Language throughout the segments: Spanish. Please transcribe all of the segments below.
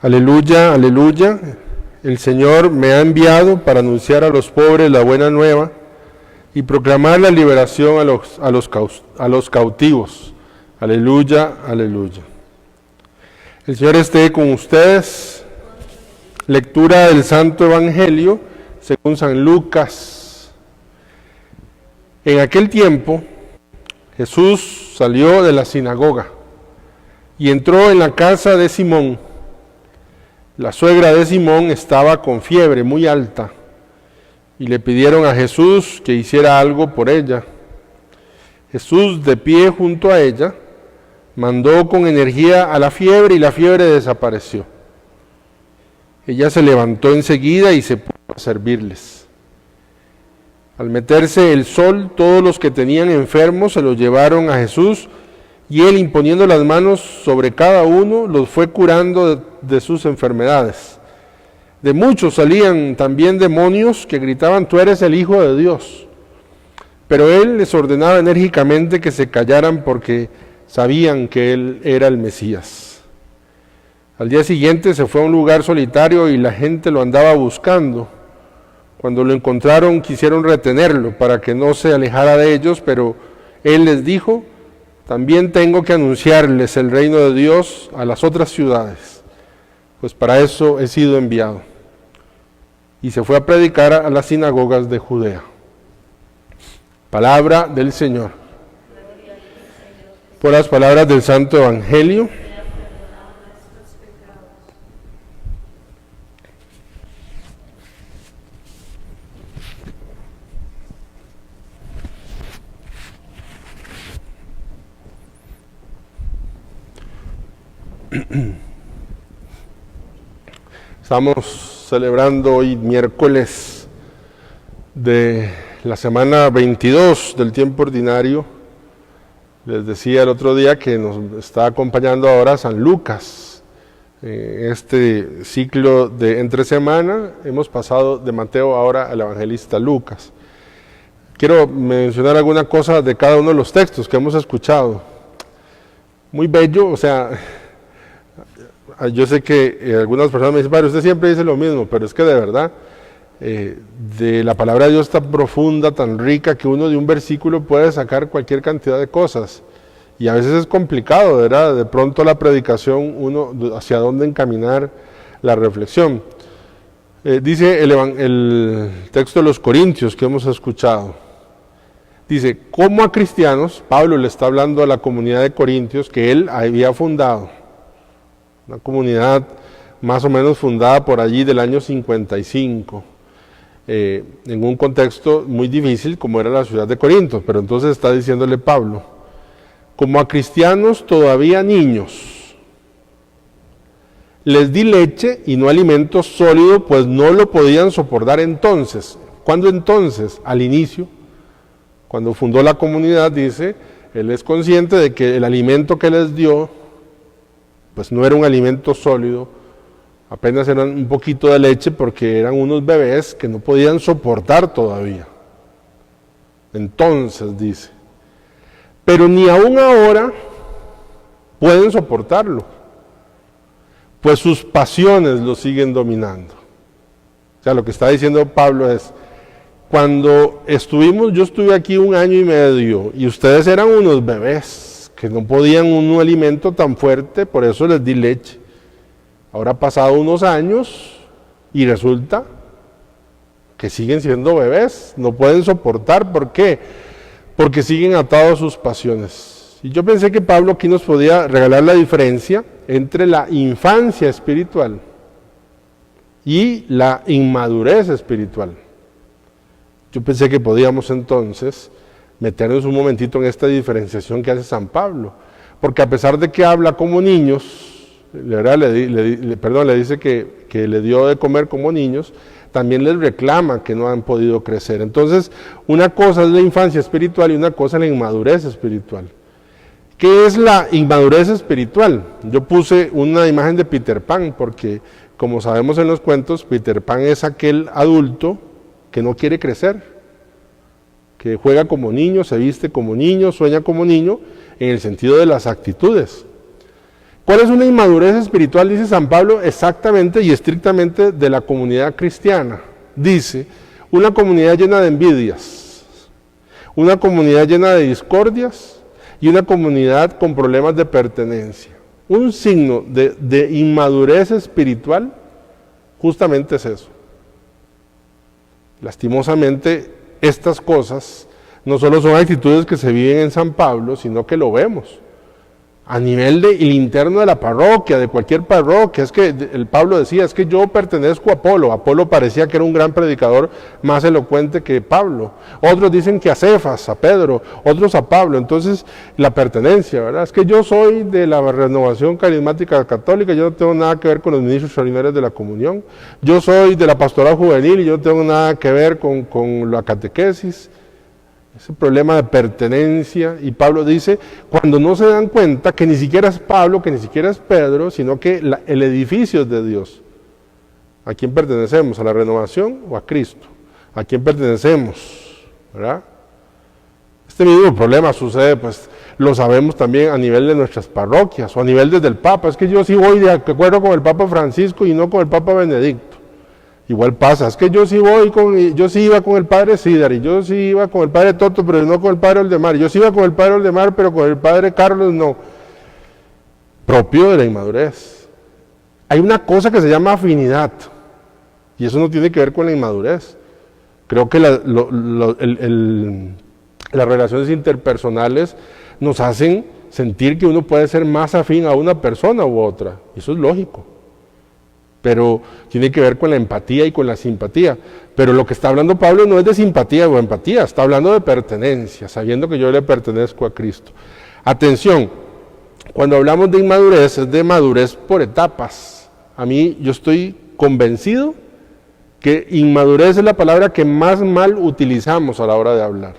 Aleluya, aleluya. El Señor me ha enviado para anunciar a los pobres la buena nueva y proclamar la liberación a los cautivos. Aleluya, aleluya. El Señor esté con ustedes. Lectura del Santo Evangelio según San Lucas. En aquel tiempo, Jesús salió de la sinagoga y entró en la casa de Simón. La suegra de Simón estaba con fiebre muy alta y le pidieron a Jesús que hiciera algo por ella. Jesús, de pie junto a ella, mandó con energía a la fiebre y la fiebre desapareció. Ella se levantó enseguida y se puso a servirles. Al meterse el sol, todos los que tenían enfermos se los llevaron a Jesús y él, imponiendo las manos sobre cada uno, los fue curando de sus enfermedades. De muchos salían también demonios que gritaban: "Tú eres el Hijo de Dios". Pero él les ordenaba enérgicamente que se callaran porque sabían que él era el Mesías. Al día siguiente se fue a un lugar solitario y la gente lo andaba buscando. Cuando lo encontraron, quisieron retenerlo para que no se alejara de ellos, pero él les dijo: "También tengo que anunciarles el reino de Dios a las otras ciudades, pues para eso he sido enviado". Y se fue a predicar a las sinagogas de Judea. Palabra del Señor. Por las palabras del Santo Evangelio. Estamos celebrando hoy miércoles de la semana 22 del tiempo ordinario. Les decía el otro día que nos está acompañando ahora San Lucas. Este ciclo de entre semana hemos pasado de Mateo ahora al evangelista Lucas. Quiero mencionar alguna cosa de cada uno de los textos que hemos escuchado. Muy bello, o sea, yo sé que algunas personas me dicen: "Padre, usted siempre dice lo mismo", pero es que de verdad, de la palabra de Dios tan profunda, tan rica, que uno de un versículo puede sacar cualquier cantidad de cosas. Y a veces es complicado, ¿verdad? De pronto la predicación, uno hacia dónde encaminar la reflexión. Dice el texto de los Corintios que hemos escuchado. Dice: como a cristianos, Pablo le está hablando a la comunidad de Corintios que él había fundado. Una comunidad más o menos fundada por allí del año 55, en un contexto muy difícil como era la ciudad de Corinto. Pero entonces está diciéndole Pablo: como a cristianos todavía niños, les di leche y no alimento sólido, pues no lo podían soportar entonces. ¿Cuándo entonces? Al inicio, cuando fundó la comunidad, dice, él es consciente de que el alimento que les dio pues no era un alimento sólido, apenas eran un poquito de leche porque eran unos bebés que no podían soportar todavía. Entonces dice, pero ni aún ahora pueden soportarlo, pues sus pasiones lo siguen dominando. O sea, lo que está diciendo Pablo es: cuando yo estuve aquí 1 año y medio y ustedes eran unos bebés que no podían un alimento tan fuerte, por eso les di leche. Ahora ha pasado unos años y resulta que siguen siendo bebés, no pueden soportar. ¿Por qué? Porque siguen atados a sus pasiones. Y yo pensé que Pablo aquí nos podía regalar la diferencia entre la infancia espiritual y la inmadurez espiritual. Yo pensé que podíamos entonces meternos un momentito en esta diferenciación que hace San Pablo, porque a pesar de que habla como niños, le dice que le dio de comer como niños, también les reclama que no han podido crecer. Entonces, una cosa es la infancia espiritual y una cosa es la inmadurez espiritual. ¿Qué es la inmadurez espiritual? Yo puse una imagen de Peter Pan, porque como sabemos en los cuentos, Peter Pan es aquel adulto que no quiere crecer, que juega como niño, se viste como niño, sueña como niño, en el sentido de las actitudes. ¿Cuál es una inmadurez espiritual? Dice San Pablo exactamente y estrictamente de la comunidad cristiana. Dice, una comunidad llena de envidias, una comunidad llena de discordias y una comunidad con problemas de pertenencia. Un signo de inmadurez espiritual justamente es eso. Lastimosamente, estas cosas no solo son actitudes que se viven en San Pablo, sino que lo vemos a nivel el interno de la parroquia, de cualquier parroquia. Es que el Pablo decía, es que yo pertenezco a Apolo. Apolo parecía que era un gran predicador, más elocuente que Pablo. Otros dicen que a Cefas, a Pedro, otros a Pablo. Entonces, la pertenencia, ¿verdad? Es que yo soy de la Renovación Carismática Católica, yo no tengo nada que ver con los ministros ordinarios de la comunión. Yo soy de la Pastoral Juvenil y yo no tengo nada que ver con la catequesis. Ese problema de pertenencia, y Pablo dice, cuando no se dan cuenta que ni siquiera es Pablo, que ni siquiera es Pedro, sino que el edificio es de Dios. ¿A quién pertenecemos? ¿A la renovación o a Cristo? ¿A quién pertenecemos? ¿Verdad? Este mismo problema sucede, pues, lo sabemos también a nivel de nuestras parroquias, o a nivel desde el Papa. Es que yo sí voy de acuerdo con el Papa Francisco y no con el Papa Benedicto. Igual pasa, es que yo sí iba con el padre Sidar, y yo sí iba con el padre Toto, pero no con el padre Oldemar, yo sí iba con el padre Oldemar, pero con el padre Carlos no. Propio de la inmadurez. Hay una cosa que se llama afinidad, y eso no tiene que ver con la inmadurez. Creo que las relaciones interpersonales nos hacen sentir que uno puede ser más afín a una persona u otra, y eso es lógico. Pero tiene que ver con la empatía y con la simpatía. Pero lo que está hablando Pablo no es de simpatía o empatía, está hablando de pertenencia, sabiendo que yo le pertenezco a Cristo. Atención, cuando hablamos de inmadurez, es de madurez por etapas. Yo estoy convencido que inmadurez es la palabra que más mal utilizamos a la hora de hablar.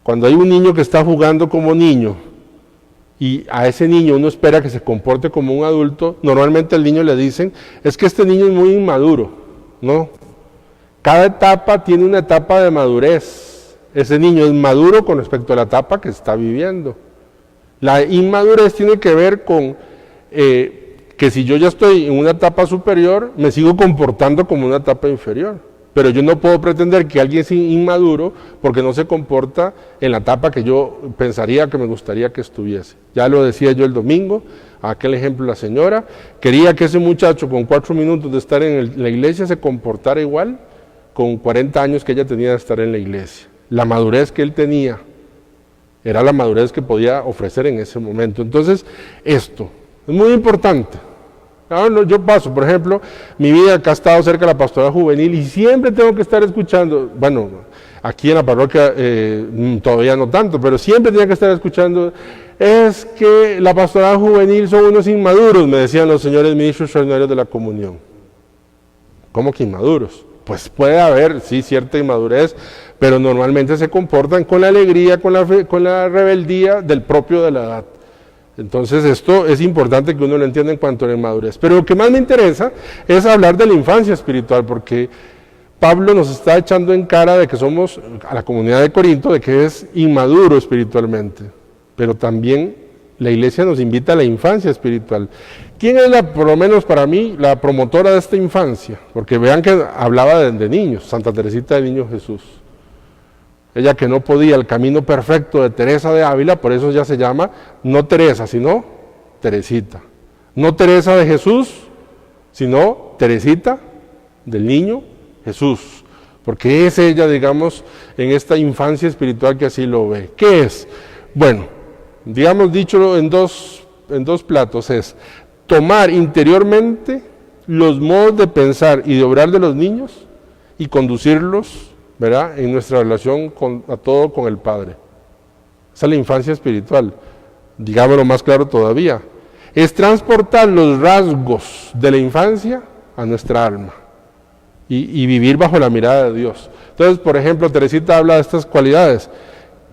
Cuando hay un niño que está jugando como niño, y a ese niño uno espera que se comporte como un adulto, normalmente al niño le dicen, es que este niño es muy inmaduro. No, cada etapa tiene una etapa de madurez. Ese niño es maduro con respecto a la etapa que está viviendo. La inmadurez tiene que ver con que si yo ya estoy en una etapa superior, me sigo comportando como una etapa inferior. Pero yo no puedo pretender que alguien es inmaduro porque no se comporta en la etapa que yo pensaría que me gustaría que estuviese. Ya lo decía yo el domingo, aquel ejemplo la señora, quería que ese muchacho con 4 minutos de estar en la iglesia se comportara igual con 40 años que ella tenía de estar en la iglesia. La madurez que él tenía era la madurez que podía ofrecer en ese momento. Entonces, esto es muy importante. Yo paso, por ejemplo, mi vida acá ha estado cerca de la pastoral juvenil y siempre tengo que estar escuchando, bueno, aquí en la parroquia todavía no tanto, pero siempre tenía que estar escuchando, es que la pastoral juvenil son unos inmaduros, me decían los señores ministros ordinarios de la comunión. ¿Cómo que inmaduros? Pues puede haber, sí, cierta inmadurez, pero normalmente se comportan con la alegría, con la rebeldía del propio de la edad. Entonces esto es importante que uno lo entienda en cuanto a la inmadurez. Pero lo que más me interesa es hablar de la infancia espiritual, porque Pablo nos está echando en cara de que somos, a la comunidad de Corinto, de que es inmaduro espiritualmente. Pero también la iglesia nos invita a la infancia espiritual. ¿Quién es, por lo menos para mí, la promotora de esta infancia? Porque vean que hablaba de niños, Santa Teresita del Niño Jesús. Ella que no podía, el camino perfecto de Teresa de Ávila, por eso ya se llama no Teresa, sino Teresita. No Teresa de Jesús, sino Teresita del Niño Jesús. Porque es ella, digamos, en esta infancia espiritual que así lo ve. ¿Qué es? Bueno, digamos dicho en dos platos, es tomar interiormente los modos de pensar y de obrar de los niños y conducirlos, ¿verdad?, en nuestra relación a todo con el Padre. Esa es la infancia espiritual. Digámoslo más claro todavía. Es transportar los rasgos de la infancia a nuestra alma y vivir bajo la mirada de Dios. Entonces, por ejemplo, Teresita habla de estas cualidades.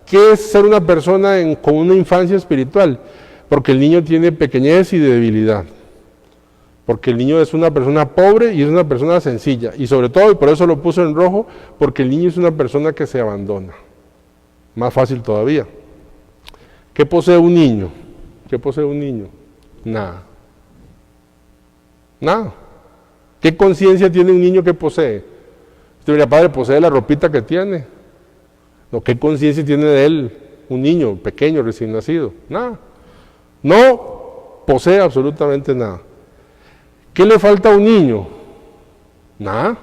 ¿Qué es ser una persona con una infancia espiritual? Porque el niño tiene pequeñez y debilidad. Porque el niño es una persona pobre y es una persona sencilla. Y sobre todo, y por eso lo puso en rojo, porque el niño es una persona que se abandona. Más fácil todavía. ¿Qué posee un niño? ¿Qué posee un niño? Nada. Nada. ¿Qué conciencia tiene un niño que posee? Usted diría, padre, posee la ropita que tiene. No, ¿qué conciencia tiene de él un niño pequeño, recién nacido? Nada. No posee absolutamente nada. ¿Qué le falta a un niño? Nada.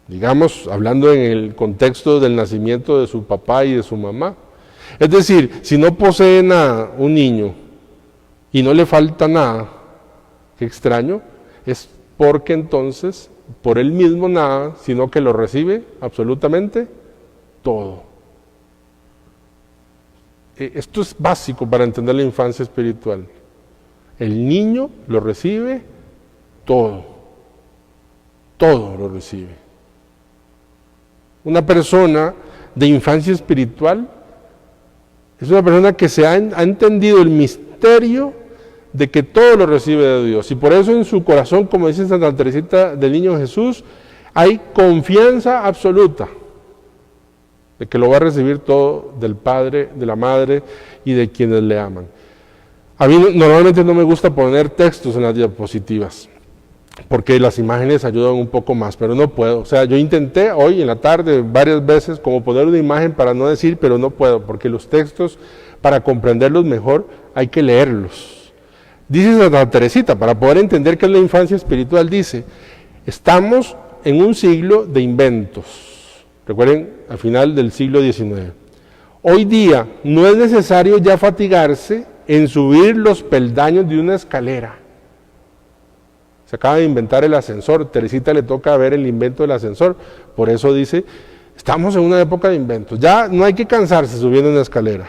Digamos, hablando en el contexto del nacimiento de su papá y de su mamá. Es decir, si no posee nada un niño y no le falta nada, qué extraño, es porque entonces, por él mismo nada, sino que lo recibe absolutamente todo. Esto es básico para entender la infancia espiritual. El niño lo recibe todo. Todo lo recibe. Una persona de infancia espiritual es una persona que ha entendido el misterio de que todo lo recibe de Dios. Y por eso en su corazón, como dice Santa Teresita del Niño Jesús, hay confianza absoluta de que lo va a recibir todo del Padre, de la Madre y de quienes le aman. A mí normalmente no me gusta poner textos en las diapositivas, porque las imágenes ayudan un poco más, pero no puedo. O sea, yo intenté hoy en la tarde varias veces como poner una imagen para no decir, pero no puedo, porque los textos, para comprenderlos mejor, hay que leerlos. Dice Santa Teresita, para poder entender qué es la infancia espiritual, dice, estamos en un siglo de inventos. Recuerden, al final del siglo XIX. Hoy día no es necesario ya fatigarse en subir los peldaños de una escalera. Se acaba de inventar el ascensor. Teresita le toca ver el invento del ascensor. Por eso dice, estamos en una época de inventos. Ya no hay que cansarse subiendo una escalera.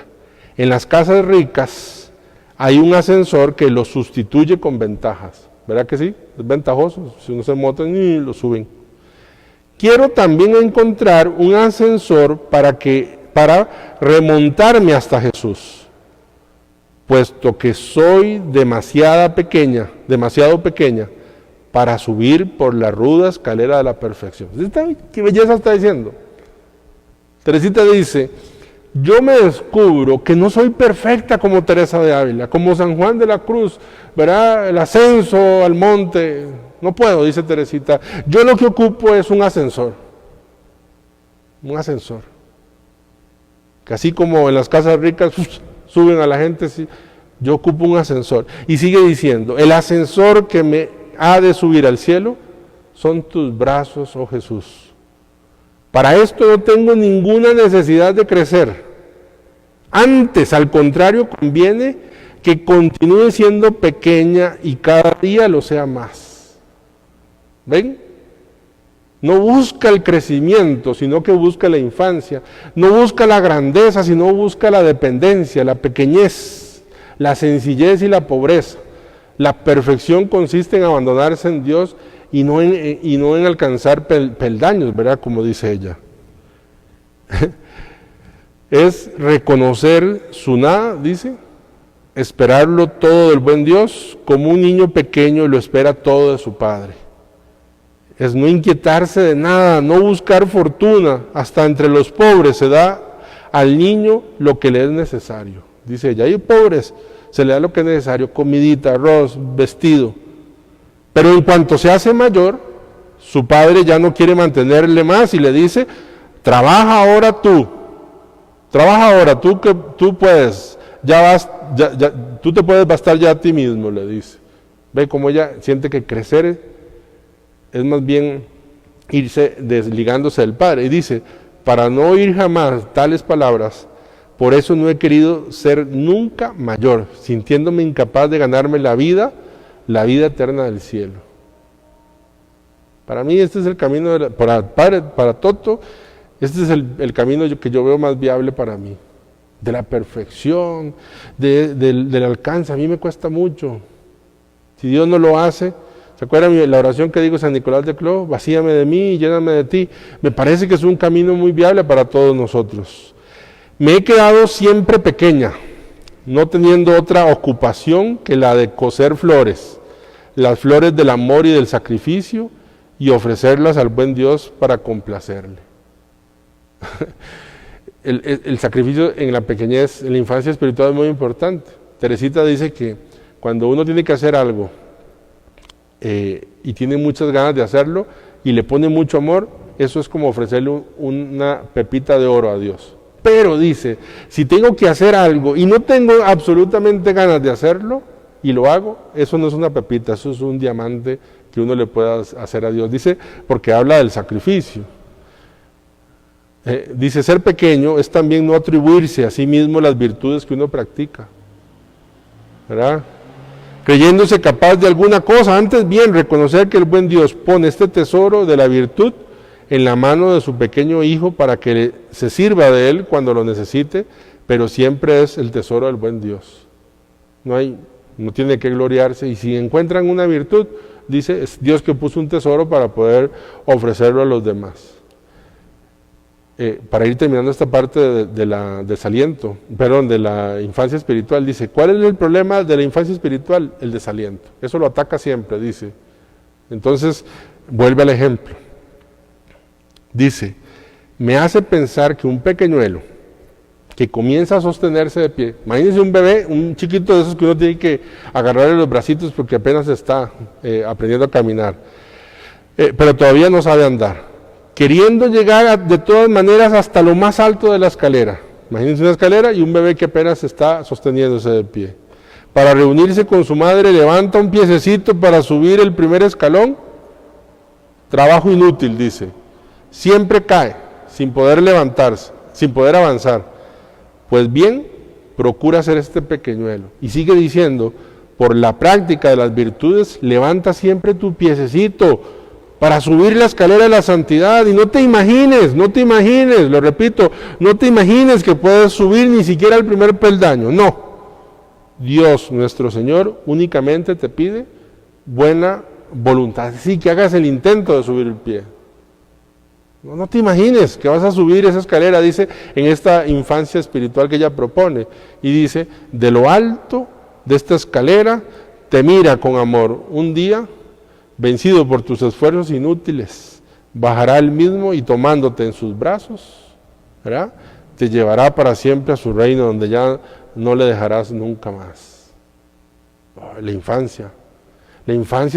En las casas ricas hay un ascensor que lo sustituye con ventajas. ¿Verdad que sí? Es ventajoso. Si uno se monta y lo suben. Quiero también encontrar un ascensor para remontarme hasta Jesús, puesto que soy demasiado pequeña para subir por la ruda escalera de la perfección. ¿Qué belleza está diciendo? Teresita dice, yo me descubro que no soy perfecta como Teresa de Ávila, como San Juan de la Cruz, ¿verdad? El ascenso al monte, no puedo, dice Teresita. Yo lo que ocupo es un ascensor. Un ascensor. Que así como en las casas ricas suben a la gente, sí, yo ocupo un ascensor. Y sigue diciendo, el ascensor que me ha de subir al cielo son tus brazos, oh Jesús. Para esto no tengo ninguna necesidad de crecer. Antes, al contrario, conviene que continúe siendo pequeña y cada día lo sea más. ¿Ven? No busca el crecimiento, sino que busca la infancia. No busca la grandeza, sino busca la dependencia, la pequeñez, la sencillez y la pobreza. La perfección consiste en abandonarse en Dios y no en alcanzar peldaños, ¿verdad? Como dice ella. Es reconocer su nada, dice, esperarlo todo del buen Dios, como un niño pequeño lo espera todo de su padre. Es no inquietarse de nada, no buscar fortuna, hasta entre los pobres se da al niño lo que le es necesario. Dice ella, hay pobres, se le da lo que es necesario, comidita, arroz, vestido. Pero en cuanto se hace mayor, su padre ya no quiere mantenerle más y le dice, trabaja ahora tú que tú puedes, tú te puedes bastar ya a ti mismo, le dice. Ve cómo ella siente que crecer es más bien irse desligándose del padre. Y dice, para no oír jamás tales palabras, por eso no he querido ser nunca mayor, sintiéndome incapaz de ganarme la vida eterna del cielo. Para mí este es el camino, para Toto, este es el camino que yo veo más viable para mí, de la perfección, del alcance. A mí me cuesta mucho. Si Dios no lo hace, ¿se acuerdan la oración que digo San Nicolás de Cló? Vacíame de mí y lléname de ti. Me parece que es un camino muy viable para todos nosotros. Me he quedado siempre pequeña, no teniendo otra ocupación que la de coser flores, las flores del amor y del sacrificio, y ofrecerlas al buen Dios para complacerle. El sacrificio en la pequeñez, en la infancia espiritual es muy importante. Teresita dice que Cuando uno tiene que hacer algo y tiene muchas ganas de hacerlo y le pone mucho amor, eso es como ofrecerle una pepita de oro a Dios. Pero dice, si tengo que hacer algo y no tengo absolutamente ganas de hacerlo y lo hago, eso no es una pepita, eso es un diamante que uno le pueda hacer a Dios. Dice, porque habla del sacrificio. Dice, ser pequeño es también no atribuirse a sí mismo las virtudes que uno practica, ¿verdad? Creyéndose capaz de alguna cosa, antes bien reconocer que el buen Dios pone este tesoro de la virtud en la mano de su pequeño hijo para que se sirva de él cuando lo necesite, pero siempre es el tesoro del buen Dios. No tiene que gloriarse, y si encuentran una virtud, dice, es Dios que puso un tesoro para poder ofrecerlo a los demás. Para ir terminando esta parte de la infancia espiritual, dice, ¿cuál es el problema de la infancia espiritual? El desaliento. Eso lo ataca siempre, dice. Entonces, vuelve al ejemplo. Dice, me hace pensar que un pequeñuelo que comienza a sostenerse de pie, imagínense un bebé, un chiquito de esos que uno tiene que agarrarle los bracitos porque apenas está aprendiendo a caminar, pero todavía no sabe andar, queriendo llegar de todas maneras hasta lo más alto de la escalera. Imagínense una escalera y un bebé que apenas está sosteniéndose de pie. Para reunirse con su madre levanta un piececito para subir el primer escalón. Trabajo inútil, dice. Siempre cae, sin poder levantarse, sin poder avanzar. Pues bien, procura ser este pequeñuelo. Y sigue diciendo, por la práctica de las virtudes, levanta siempre tu piececito para subir la escalera de la santidad. Y no te imagines, lo repito, no te imagines que puedes subir ni siquiera el primer peldaño. No. Dios, nuestro Señor, únicamente te pide buena voluntad. Sí, que hagas el intento de subir el pie. No te imagines que vas a subir esa escalera, dice, en esta infancia espiritual que ella propone. Y dice, de lo alto de esta escalera te mira con amor. Un día, vencido por tus esfuerzos inútiles, bajará él mismo y tomándote en sus brazos, ¿verdad?, te llevará para siempre a su reino donde ya no le dejarás nunca más. La infancia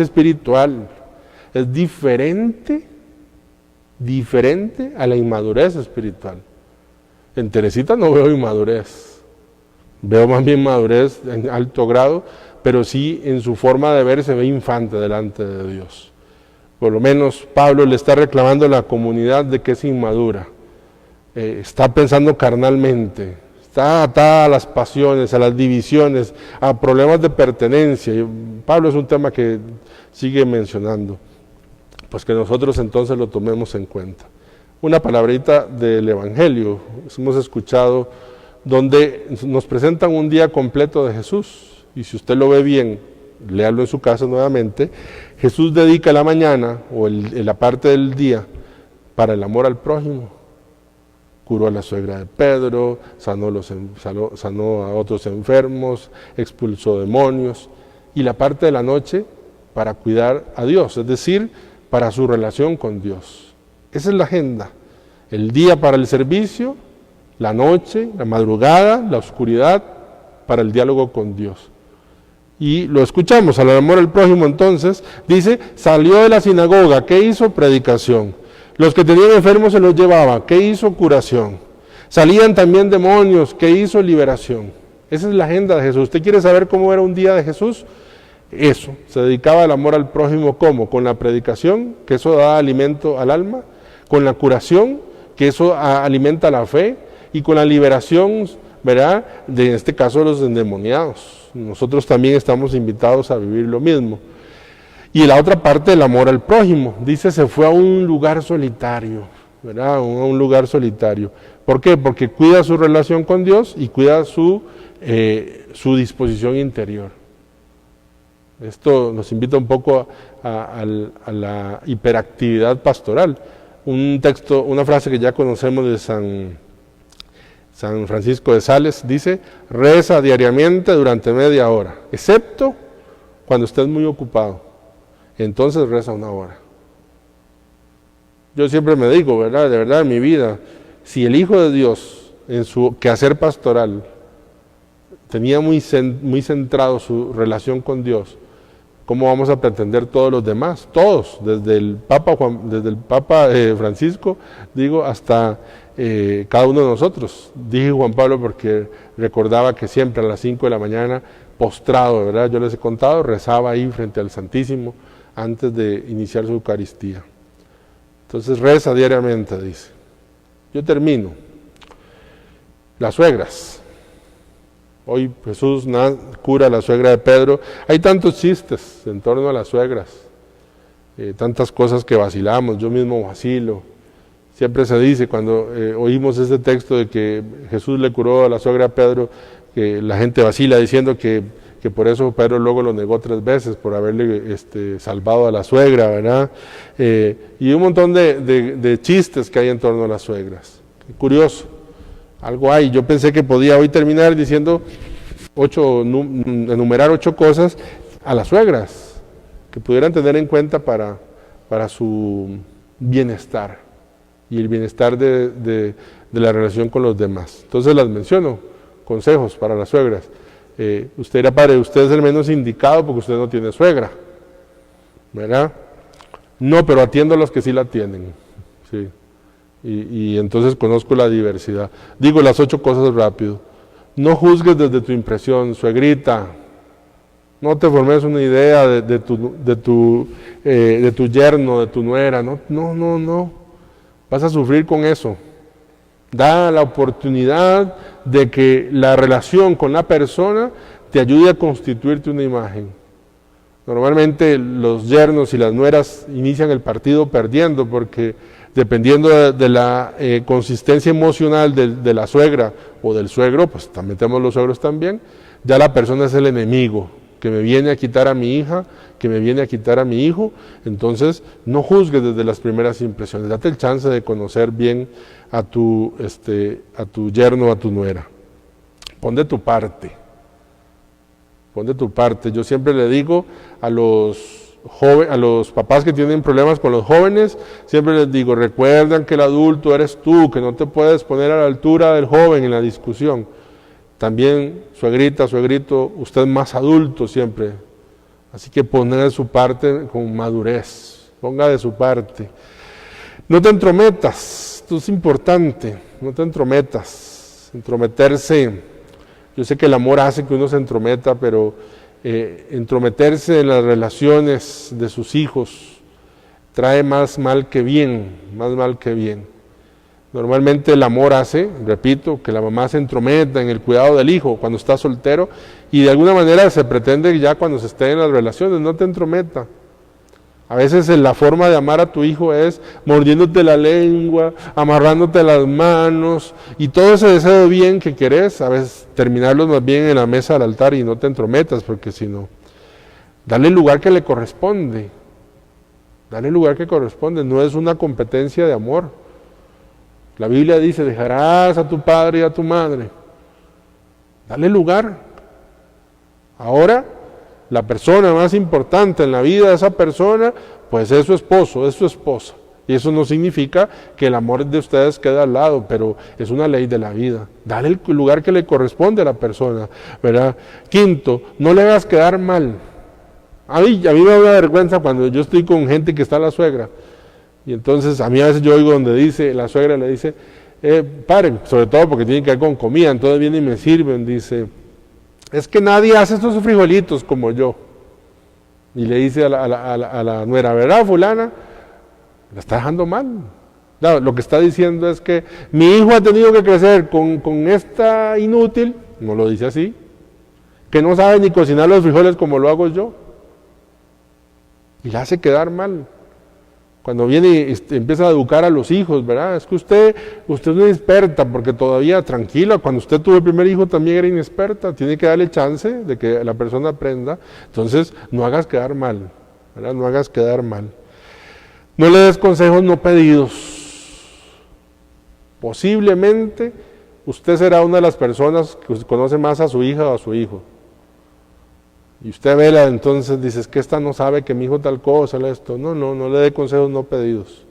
espiritual es diferente a la inmadurez espiritual. En Teresita no veo inmadurez, veo más bien madurez en alto grado, pero sí en su forma de ver se ve infante delante de Dios. Por lo menos Pablo le está reclamando a la comunidad de que es inmadura, está pensando carnalmente, está atada a las pasiones, a las divisiones, a problemas de pertenencia. Y Pablo es un tema que sigue mencionando. Pues que nosotros entonces lo tomemos en cuenta. Una palabrita del Evangelio, hemos escuchado, donde nos presentan un día completo de Jesús, y si usted lo ve bien, léalo en su casa nuevamente. Jesús dedica la mañana, o la parte del día, para el amor al prójimo. Curó a la suegra de Pedro, sanó a otros enfermos, expulsó demonios, y la parte de la noche para cuidar a Dios, es decir, para su relación con Dios. Esa es la agenda. El día para el servicio, la noche, la madrugada, la oscuridad, para el diálogo con Dios. Y lo escuchamos, al amor al prójimo entonces, dice, salió de la sinagoga, ¿qué hizo? Predicación. Los que tenían enfermos se los llevaba, ¿qué hizo? Curación. Salían también demonios, ¿qué hizo? Liberación. Esa es la agenda de Jesús. ¿Usted quiere saber cómo era un día de Jesús? Eso, se dedicaba al amor al prójimo, ¿cómo? Con la predicación, que eso da alimento al alma, con la curación, que eso alimenta la fe, y con la liberación, ¿verdad?, en este caso los endemoniados. Nosotros también estamos invitados a vivir lo mismo. Y la otra parte, el amor al prójimo, dice, se fue a un lugar solitario, ¿verdad?, a un lugar solitario. ¿Por qué? Porque cuida su relación con Dios y cuida su disposición interior. Esto nos invita un poco a la hiperactividad pastoral. Un texto, una frase que ya conocemos de San Francisco de Sales, dice, reza diariamente durante media hora, excepto cuando estés muy ocupado, entonces reza 1 hora. Yo siempre me digo, ¿verdad?, de verdad en mi vida, si el Hijo de Dios en su quehacer pastoral tenía muy centrado su relación con Dios, ¿cómo vamos a pretender todos los demás? Todos, desde el Papa Francisco, digo, hasta cada uno de nosotros. Dije Juan Pablo porque recordaba que siempre a las 5 de la mañana, postrado, ¿verdad? Yo les he contado, rezaba ahí frente al Santísimo antes de iniciar su Eucaristía. Entonces reza diariamente, dice. Yo termino. Las suegras. Hoy Jesús cura a la suegra de Pedro. Hay tantos chistes en torno a las suegras, tantas cosas que vacilamos, yo mismo vacilo. Siempre se dice cuando oímos ese texto de que Jesús le curó a la suegra de Pedro, que la gente vacila diciendo que por eso Pedro luego lo negó 3 veces, por haberle salvado a la suegra, ¿verdad? Y un montón de chistes que hay en torno a las suegras. Qué curioso. Algo hay. Yo pensé que podía hoy terminar diciendo enumerar 8 cosas a las suegras que pudieran tener en cuenta para su bienestar y el bienestar de la relación con los demás. Entonces las menciono, consejos para las suegras. Usted era padre, usted es el menos indicado porque usted no tiene suegra, ¿verdad? No, pero atiendo a los que sí la tienen, sí. Y entonces conozco la diversidad. Digo las 8 cosas rápido. No juzgues desde tu impresión, suegrita. No te formes una idea de tu yerno, de tu nuera. No. Vas a sufrir con eso. Da la oportunidad de que la relación con la persona te ayude a constituirte una imagen. Normalmente los yernos y las nueras inician el partido perdiendo porque dependiendo de la consistencia emocional de la suegra o del suegro, pues también tenemos los suegros también, ya la persona es el enemigo, que me viene a quitar a mi hija, que me viene a quitar a mi hijo. Entonces no juzgues desde las primeras impresiones, date el chance de conocer bien a tu yerno, a tu nuera. Pon de tu parte. Yo siempre le digo a los papás que tienen problemas con los jóvenes, siempre les digo, recuerdan que el adulto eres tú, que no te puedes poner a la altura del joven en la discusión. También, suegrita, suegrito, usted es más adulto siempre, así que ponga de su parte con madurez, ponga de su parte. No te entrometas, esto es importante, no te entrometas, entrometerse. Yo sé que el amor hace que uno se entrometa, pero entrometerse en las relaciones de sus hijos trae más mal que bien. Normalmente el amor hace, repito, que la mamá se entrometa en el cuidado del hijo cuando está soltero y de alguna manera se pretende ya cuando se esté en las relaciones, no te entrometa. A veces la forma de amar a tu hijo es mordiéndote la lengua, amarrándote las manos y todo ese deseo de bien que querés, a veces terminarlos más bien en la mesa del altar y no te entrometas, porque si no, dale el lugar que le corresponde. No es una competencia de amor. La Biblia dice, dejarás a tu padre y a tu madre. Dale lugar. Ahora, la persona más importante en la vida de esa persona, pues es su esposo, es su esposa. Y eso no significa que el amor de ustedes quede al lado, pero es una ley de la vida. Dale el lugar que le corresponde a la persona, ¿verdad? Quinto, no le hagas quedar mal. A mí me da vergüenza cuando yo estoy con gente que está la suegra. Y entonces a mí a veces yo oigo donde dice, la suegra le dice, padre, sobre todo porque tiene que ver con comida, entonces vienen y me sirven, dice, es que nadie hace estos frijolitos como yo. Y le dice a la nuera, ¿verdad, fulana? La está dejando mal. Claro, lo que está diciendo es que mi hijo ha tenido que crecer con esta inútil, no lo dice así, que no sabe ni cocinar los frijoles como lo hago yo. Y la hace quedar mal. Cuando viene y empieza a educar a los hijos, ¿verdad? Es que usted es una inexperta, porque todavía, tranquila, cuando usted tuvo el primer hijo también era inexperta, tiene que darle chance de que la persona aprenda. Entonces, no hagas quedar mal, ¿verdad? No hagas quedar mal. No le des consejos no pedidos. Posiblemente, usted será una de las personas que conoce más a su hija o a su hijo. Y usted vela, entonces dice, es que esta no sabe que mi hijo tal cosa, esto. No le dé consejos no pedidos.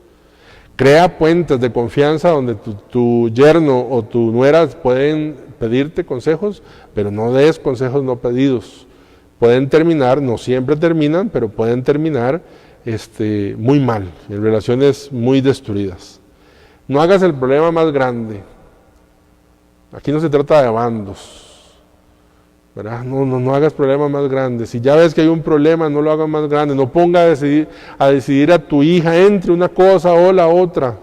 Crea puentes de confianza donde tu yerno o tu nuera pueden pedirte consejos, pero no des consejos no pedidos. Pueden terminar, no siempre terminan, pero pueden terminar muy mal, en relaciones muy destruidas. No hagas el problema más grande. Aquí no se trata de bandos, ¿verdad? No hagas problemas más grandes. Si ya ves que hay un problema, no lo hagas más grande. No ponga a decidir a tu hija entre una cosa o la otra.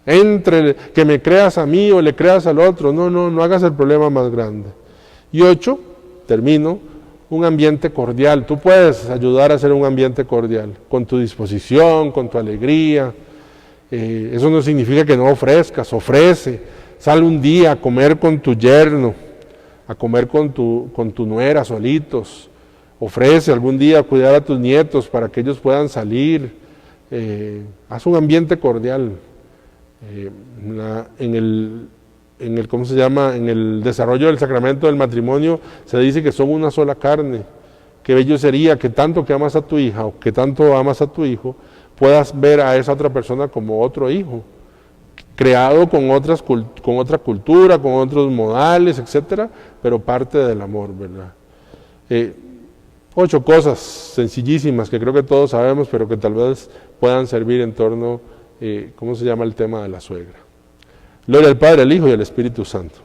Entre que me creas a mí o le creas al otro. No hagas el problema más grande. Y 8, termino, un ambiente cordial. Tú puedes ayudar a hacer un ambiente cordial, con tu disposición, con tu alegría. Eso no significa que no ofrezcas, ofrece. Sal un día a comer con tu yerno, a comer con tu nuera solitos. Ofrece algún día a cuidar a tus nietos para que ellos puedan salir. Haz un ambiente cordial. ¿Cómo se llama? En el desarrollo del sacramento del matrimonio se dice que son una sola carne. Qué bello sería que tanto que amas a tu hija o que tanto amas a tu hijo, puedas ver a esa otra persona como otro hijo, creado con otra cultura, con otros modales, etcétera, pero parte del amor, ¿verdad? 8 cosas sencillísimas que creo que todos sabemos, pero que tal vez puedan servir en torno, ¿cómo se llama el tema de la suegra? Gloria al Padre, al Hijo y al Espíritu Santo.